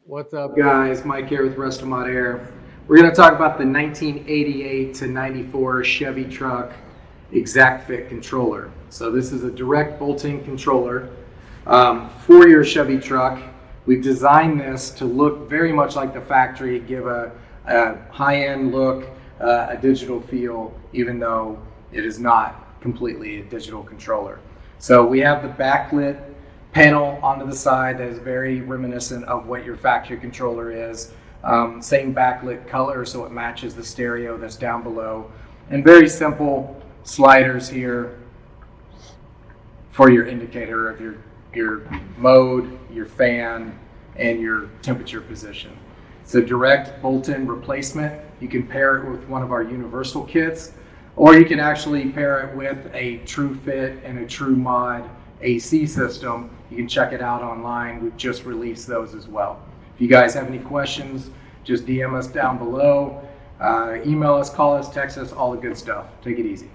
What's up, guys? Mike here with Restomod Air. We're going to talk about the 1988 to 94 Chevy Truck X-ACT FIT controller. So this is a direct bolt-in controller for your Chevy truck. We've designed this to look very much like the factory, give a high-end look, a digital feel, even though it is not completely a digital controller. So we have the backlit panel onto the side that is very reminiscent of what your factory controller is. Same backlit color, so it matches the stereo that's down below. And very simple sliders here for your indicator of your mode, your fan, and your temperature position. It's a direct bolt-in replacement. You can pair it with one of our universal kits, or you can actually pair it with a True Fit and a True Mod AC system. You can check it out online. We've just released those as well. If you guys have any questions, just DM us down below, email us, call us, text us, all the good stuff. Take it easy.